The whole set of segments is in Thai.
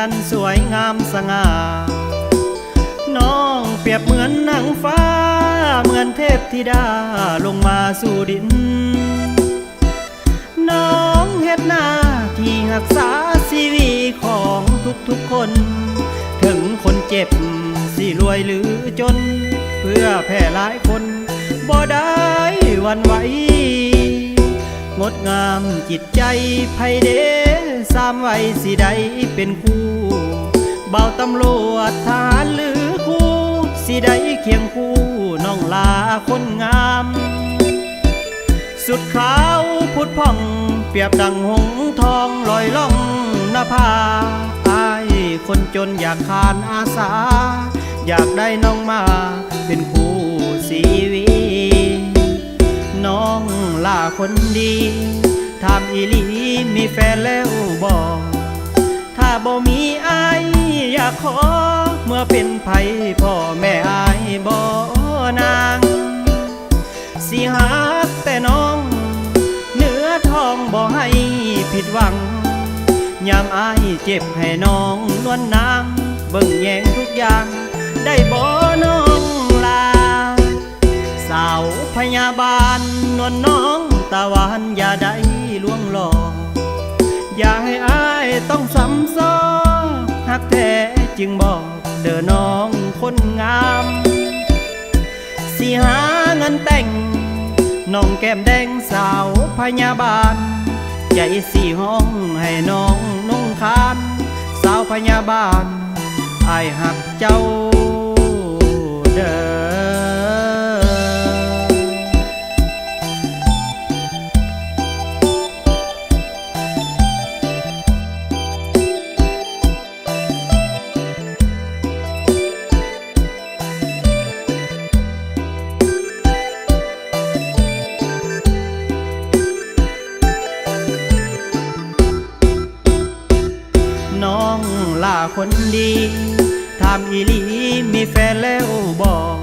จันทร์สวยงามสง่าน้องเปรียบเหมือนนางฟ้าเหมือนเทพธิดาลงมาสู่ดินน้องเฮ็ดหน้าที่รักษาชีวิตของทุกๆคนถึงคนเจ็บสิรวยหรือจนเพื่อแผ่หลายคนบ่ได้หวั่นไหวงดงามจิตใจไผเด้สามไว้สิได้เป็นคู่เบาตำรวจทหารหรือคู่สิได้เคียงคู่น้องลาคนงามสุดขาวพุดผ่องเปรียบดังหงส์ทองลอยล่องนภาอายคนจนอยากขานอาสาอยากได้น้องมาเป็นคู่ชีวิตน้องล่าคนดีถามอีหลีมีแฟนแล้วบอกถ้าบ่มีอายอยากขอเมื่อเป็นไผพ่อแม่อายบ่นางสิหักแต่น้องเนื้อทองบ่ให้ผิดหวังยามอายเจ็บให้น้องนวลนางเบิ่งแยงทุกอย่างได้บ่น้องลาสาวพยาบาลนวลน้องตะวันอย่าได้ล่วงหลอกอย่าให้อายต้องซ้ำซ้อนหักแท้จึงบอกเด้อน้องคนงามสิหาเงินแต่งน้องแก้มแดงสาวพยาบาลใจสี่ห้องให้น้องนุ่งคานสาวพยาบาลอายหักเจ้าเด้อน้องล่าคนดีถามอีหลีมีแฟนแล้วบอก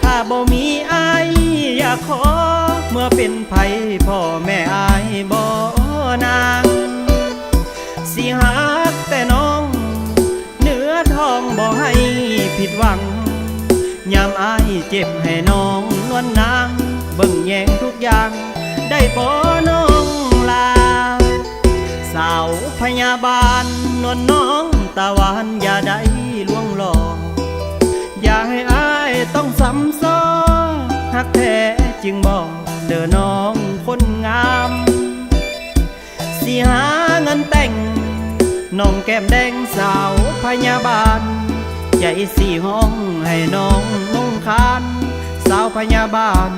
ถ้าบ่มีอายอยากขอเมื่อเป็นไผพ่อแม่อายบ่นางสิหักแต่น้องเนื้อทองบ่ให้ผิดหวังยามอายเจ็บให้น้องนวลนางเบิ่งแยงทุกอย่างได้บ่น้องลาสาวพยาบาลนวลน้องตะวันอย่าได้ล่วงหลอกอย่าให้อายต้องซ้ำซ้อนหักแท้จึงบอกเด้อน้องคนงามสิหาเงินแต่งน้องแก้มแดงสาวพยาบาลใจสี่ห้องให้น้องนุ่งคานสาวพยาบาล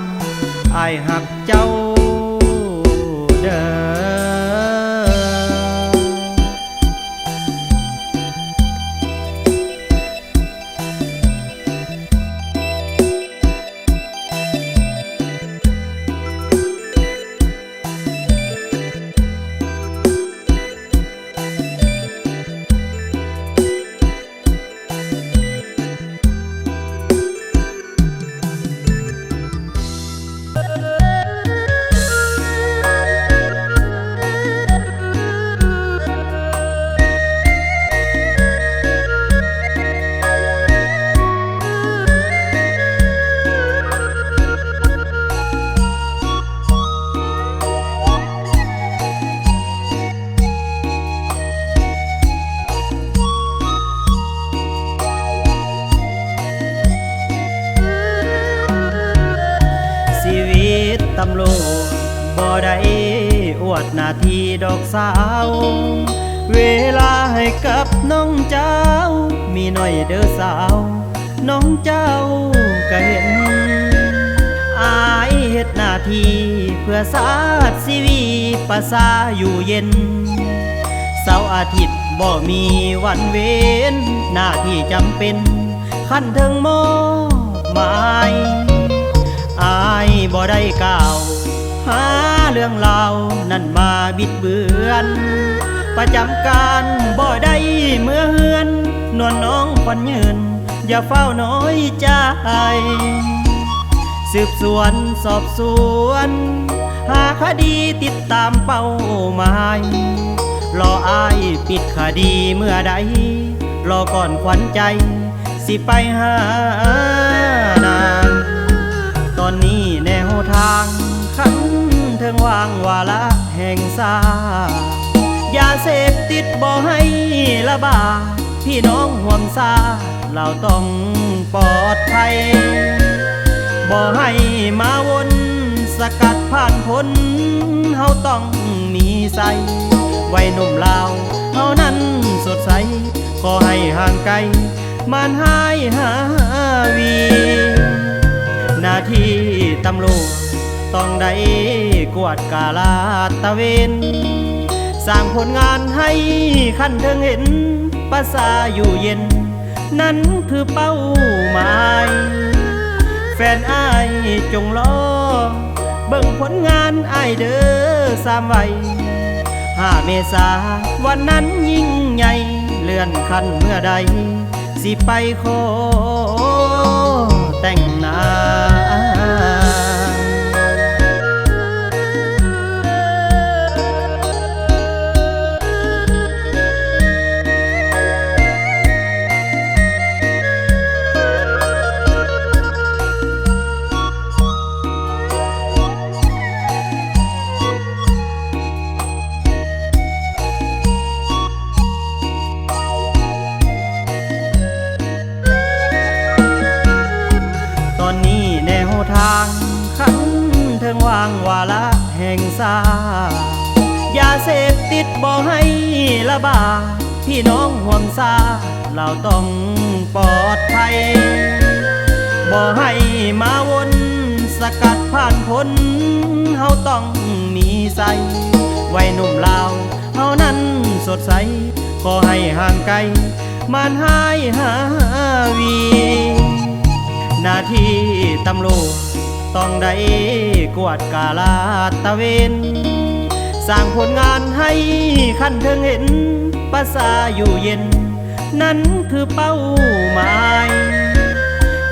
อายหักเจ้าเด้อตำรวจบ่ได้อวดหน้าที่ดอกสาวเวลาให้กับน้องเจ้ามีหน่อยเด้อสาวน้องเจ้าก็เห็นอายเฮ็ดหน้าที่เพื่อศาสตร์ชีวิตประสาอยู่เย็นเสาร์อาทิตย์บ่มีวันเว้นหน้าที่จำเป็นคันถึงมอบหมายอายบ่ได้กล่าวหาเรื่องราวนั่นมาบิดเบือนประจำการบ่ได้เมื่อเฮือนนวลน้องขวัญยืนอย่าเฝ้าน้อยใจสืบสวนสอบสวนหาคดีติดตามเป้าหมาย รออายปิดคดีเมื่อใดรอก่อนขวัญใจสิไปหานางตอนนี้แนวทางขันเทิงวางวาละแห่งซายาเสพติดบ่ให้ระบาดพี่น้องห่วมซาเราต้องปลอดภัยบ่ให้มาวนสกัดผ่านพ้นเฮาต้องมีใสวัยหนุ่มลาวเฮานั้นสดใสขอให้ห่างไกลมันหายหาวีหน้าที่ตำรวจต้องได้กวดกาลาดตะเวนสร้างผลงานให้ขั้นเทิงเห็นภาษาอยู่เย็นนั้นคือเป้าหมายแฟนอ้ายจงรอเบิ่งผลงานอ้ายเด้อสามวัย5 เมษาวันนั้นยิ่งใหญ่เลื่อนขั้นเมื่อใดสิไปขอแต่งงานทางขันเทิงวางวาละแห่งซายาเสพติดบ่ให้ระบาดพี่น้องห่วมซาเราต้องปลอดภัยบ่ให้มาวนสกัดผ่านพ้นเฮาต้องมีใสวัยหนุ่มลาวเฮานั้นสดใสขอให้ห่างไกลมันหายหาวีหน้าที่ตำรวจต้องได้กวดกาลาดตะเวนสร้างผลงานให้ขั้นเทิงเห็นภาษาอยู่เย็นนั้นคือเป้าหมาย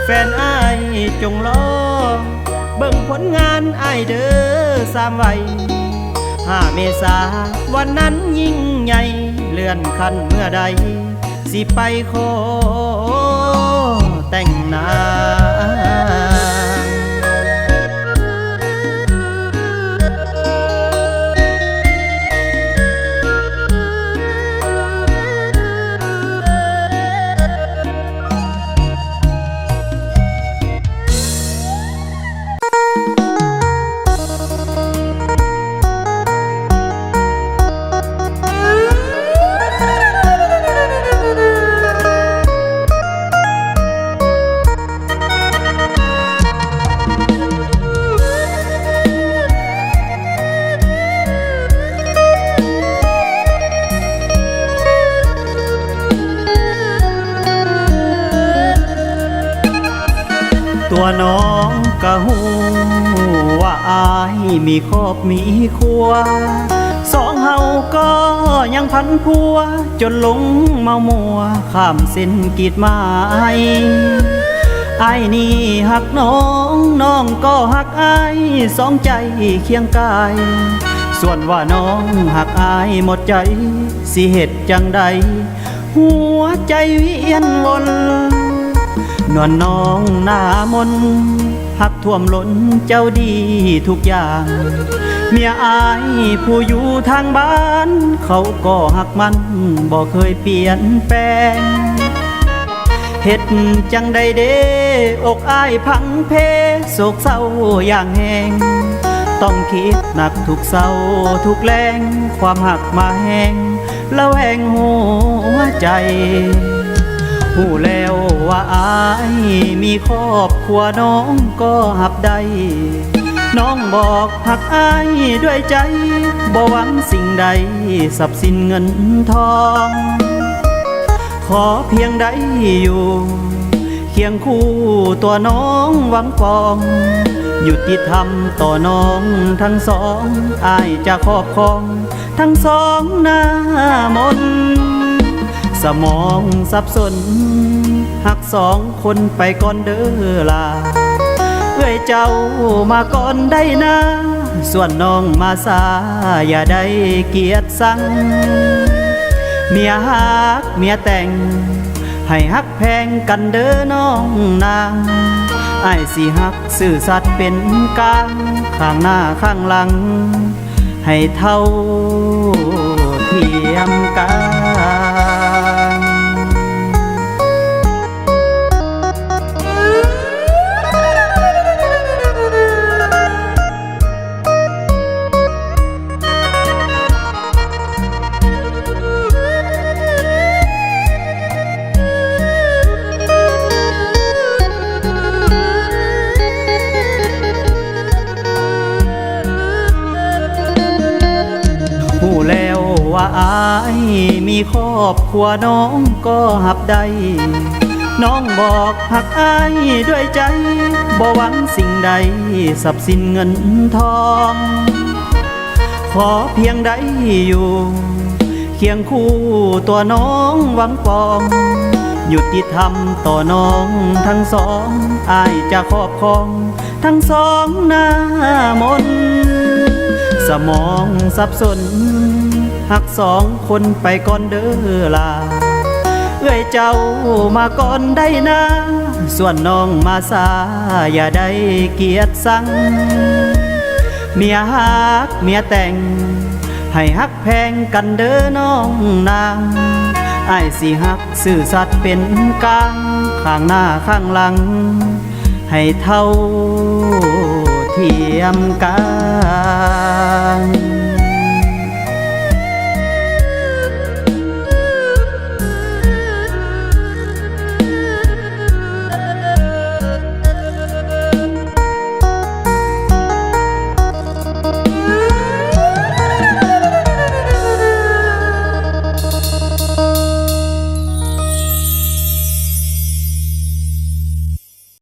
แฟนอ้ายจงรอเบิ่งผลงานอ้ายเด้อสามวัย5 เมษาวันนั้นยิ่งใหญ่เลื่อนขั้นเมื่อใดสิไปขอแต่งงานตัวน้องกะหูว่าอายมีครอบมีครัวสองเฮาก็ยังพันพัวจนหลงเมามัวข้ามเส้นกีดหมายอายนี่หักน้องน้องก็หักอายสองใจเคียงกายส่วนว่าน้องหักอายหมดใจสิเหตุจังใดหัวใจเวียนวนนวลน้องหน้ามนหักท่วมล้นเจ้าดีทุกอย่างเมียอายผู้อยู่ทางบ้านเขาก็หักมันบ่เคยเปลี่ยนแปลงเฮ็ดจังใดเด้อกอายพังเพโศกเศร้าอย่างแหงต้องคิดหนักทุกเศร้าทุกแรงความหักมาแห้งละแวงหัวใจหูแล้วว่าอายมีครอบครัวน้องก็หับได้น้องบอกหักอายด้วยใจบ่หวังสิ่งใดทรัพย์สินเงินทองขอเพียงได้อยู่เคียงคู่ตัวน้องหวังปองยุติธรรมต่อน้องทั้งสองอายจะครอบครองทั้งสองหน้ามนสมองสับสนหักสองคนไปก่อนเด้อลาเอ้ยเจ้ามาก่อนได้นะ ส่วนน้องมาสาอย่าได้เกียดสังเมียฮักเมียแต่งให้ฮักแพงกันเด้อน้องนางอ้ายสิฮักซื่อสัตย์เป็นกลางข้างหน้าข้างหลังให้เท่าเทียมกัน หูแล้วว่าอายมีครอบครัวน้องก็หับได้น้องบอกหักอายด้วยใจบ่หวังสิ่งใดทรัพย์สินเงินทองขอเพียงใดอยู่เคียงคู่ตัวน้องหวังปองยุติธรรมต่อน้องทั้งสองอายจะครอบครองทั้งสองหน้ามนสมองสับสนหักสองคนไปก่อนเด้อลาเอ้ยเจ้ามาก่อนได้นะส่วนน้องมาสาอย่าได้เกียดสังเมียฮักเมียแต่งให้ฮักแพงกันเด้อน้องนางอ้ายสิฮักซื่อสัตย์เป็นกลางข้างหน้าข้างหลังให้เท่าเทียมกัน